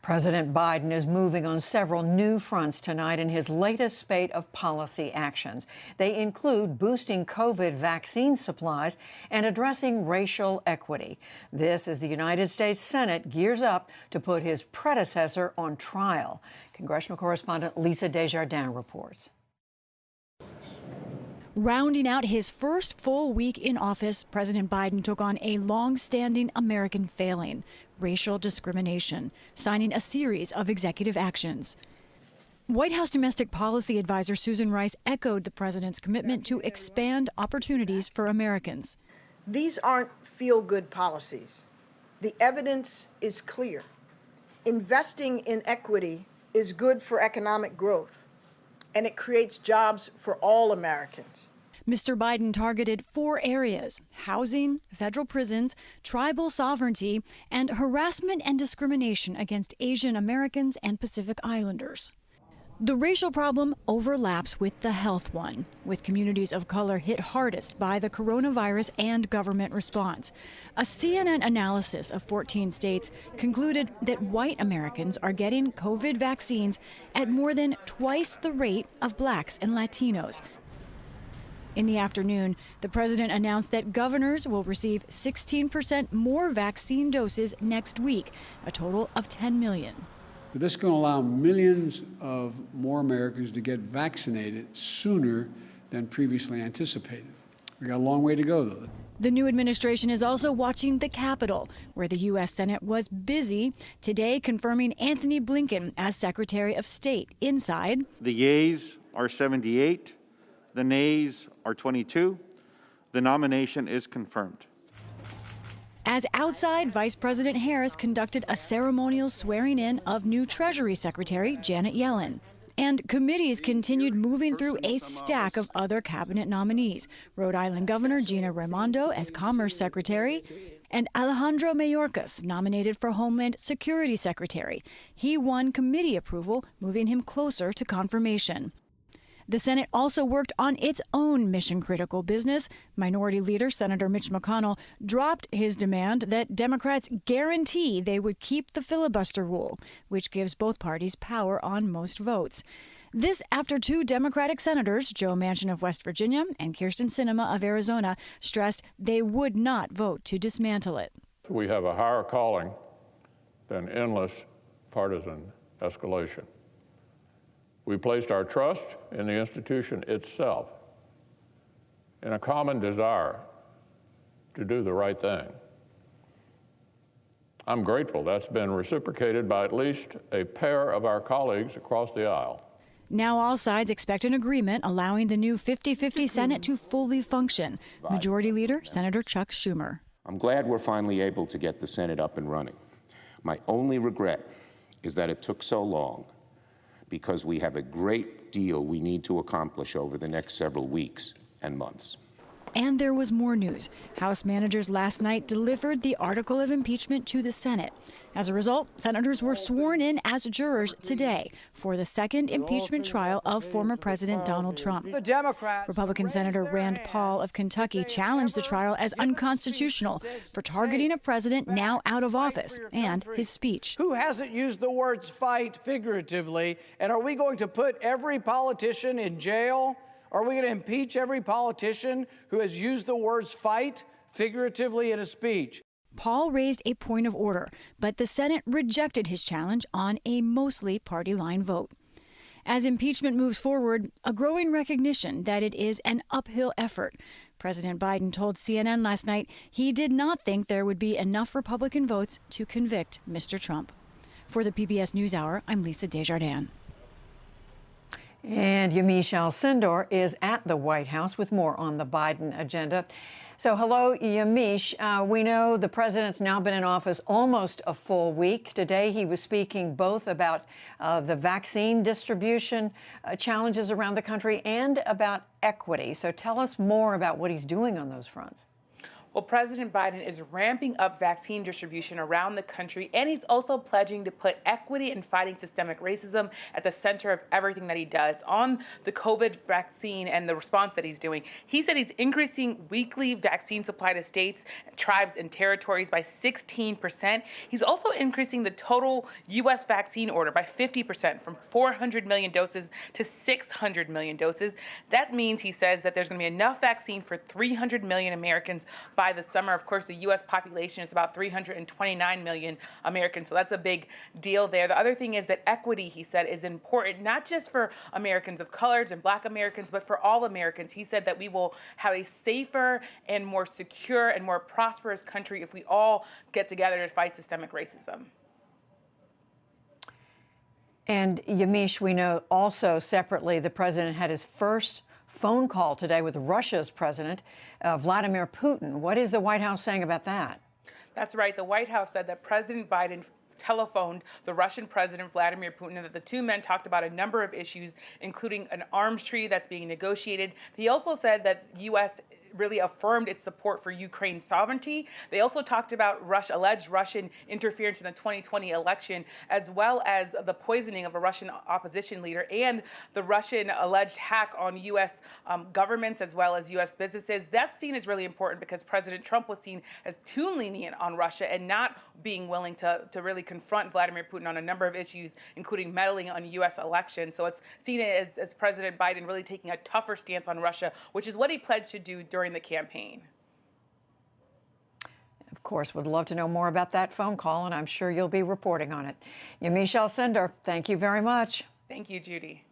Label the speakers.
Speaker 1: President Biden is moving on several new fronts tonight in his latest spate of policy actions. They include boosting COVID vaccine supplies and addressing racial equity. This as the United States Senate gears up to put his predecessor on trial. Congressional correspondent Lisa Desjardins reports.
Speaker 2: Rounding out his first full week in office, President Biden took on a long-standing American failing, racial discrimination, signing a series of executive actions. White House Domestic Policy Advisor Susan Rice echoed the president's commitment to expand opportunities for Americans.
Speaker 3: These aren't feel-good policies. The evidence is clear. Investing in equity is good for economic growth, and it creates jobs for all Americans.
Speaker 2: Mr. Biden targeted 4 areas: housing, federal prisons, tribal sovereignty, and harassment and discrimination against Asian Americans and Pacific Islanders. The racial problem overlaps with the health one, with communities of color hit hardest by the coronavirus and government response. A CNN analysis of 14 states concluded that white Americans are getting COVID vaccines at more than twice the rate of blacks and Latinos. In the afternoon, the president announced that governors will receive 16% more vaccine doses next week, a total of 10 million.
Speaker 4: This is going to allow millions of more Americans to get vaccinated sooner than previously anticipated. We got a long way to go, though.
Speaker 2: The new administration is also watching the Capitol, where the U.S. Senate was busy today confirming Anthony Blinken as Secretary of State. Inside,
Speaker 5: the yeas are 78, the nays are 22. The nomination is confirmed.
Speaker 2: As outside, Vice President Harris conducted a ceremonial swearing-in of new Treasury Secretary Janet Yellen. And committees continued moving through a stack of other cabinet nominees. Rhode Island Governor Gina Raimondo as Commerce Secretary, and Alejandro Mayorkas nominated for Homeland Security Secretary. He won committee approval, moving him closer to confirmation. The Senate also worked on its own mission-critical business. Minority Leader Senator Mitch McConnell dropped his demand that Democrats guarantee they would keep the filibuster rule, which gives both parties power on most votes. This after 2 Democratic senators, Joe Manchin of West Virginia and Kyrsten Sinema of Arizona, stressed they would not vote to dismantle it.
Speaker 6: We have a higher calling than endless partisan escalation. We placed our trust in the institution itself, in a common desire to do the right thing. I'm grateful that's been reciprocated by at least a pair of our colleagues across the aisle.
Speaker 2: Now all sides expect an agreement allowing the new 50-50 Senate to fully function. Majority Leader Senator Chuck Schumer.
Speaker 7: I'm glad we're finally able to get the Senate up and running. My only regret is that it took so long, because we have a great deal we need to accomplish over the next several weeks and months.
Speaker 2: And there was more news. House managers last night delivered the article of impeachment to the Senate. As a result, senators were sworn in as jurors today for the second impeachment trial of former President Donald Trump. Republican Senator Rand Paul of Kentucky challenged the trial as unconstitutional for targeting a president now out of office and his speech.
Speaker 8: Who hasn't used the words fight figuratively? And are we going to put every politician in jail? Are we going to impeach every politician who has used the words fight figuratively in a speech?
Speaker 2: Paul raised a point of order, but the Senate rejected his challenge on a mostly party line vote. As impeachment moves forward, a growing recognition that it is an uphill effort. President Biden told CNN last night he did not think there would be enough Republican votes to convict Mr. Trump. For the PBS NewsHour, I'm Lisa Desjardins.
Speaker 1: And Yamiche Alcindor is at the White House with more on the Biden agenda. So hello, Yamiche. We know the president's now been in office almost a full week. Today he was speaking both about the vaccine distribution challenges around the country and about equity. So tell us more about what he's doing on those fronts.
Speaker 9: Well, President Biden is ramping up vaccine distribution around the country, and he's also pledging to put equity and fighting systemic racism at the center of everything that he does. On the COVID vaccine and the response that he's doing, he said he's increasing weekly vaccine supply to states, tribes, and territories by 16%. He's also increasing the total U.S. vaccine order by 50%, from 400 million doses to 600 million doses. That means, he says, that there's going to be enough vaccine for 300 million Americans by the summer. Of course, the U.S. population is about 329 million Americans, so that's a big deal there. The other thing is that equity, he said, is important, not just for Americans of colors and Black Americans, but for all Americans. He said that we will have a safer and more secure and more prosperous country if we all get together to fight systemic racism.
Speaker 1: And Yamiche, we know also separately the president had his first phone call today with Russia's president, Vladimir Putin. What is the White House saying about that?
Speaker 9: That's right. The White House said that President Biden telephoned the Russian President Vladimir Putin, and that the two men talked about a number of issues, including an arms treaty that's being negotiated. He also said that the U.S. really affirmed its support for Ukraine's sovereignty. They also talked about alleged Russian interference in the 2020 election, as well as the poisoning of a Russian opposition leader and the Russian alleged hack on U.S. Governments as well as U.S. businesses. That scene is really important because President Trump was seen as too lenient on Russia and not being willing to really confront Vladimir Putin on a number of issues, including meddling on U.S. elections. So it's seen as President Biden really taking a tougher stance on Russia, which is what he pledged to do during the campaign.
Speaker 1: Of course, would love to know more about that phone call, and I'm sure you'll be reporting on it. Yamiche Alcindor, thank you very much.
Speaker 9: Thank you, Judy.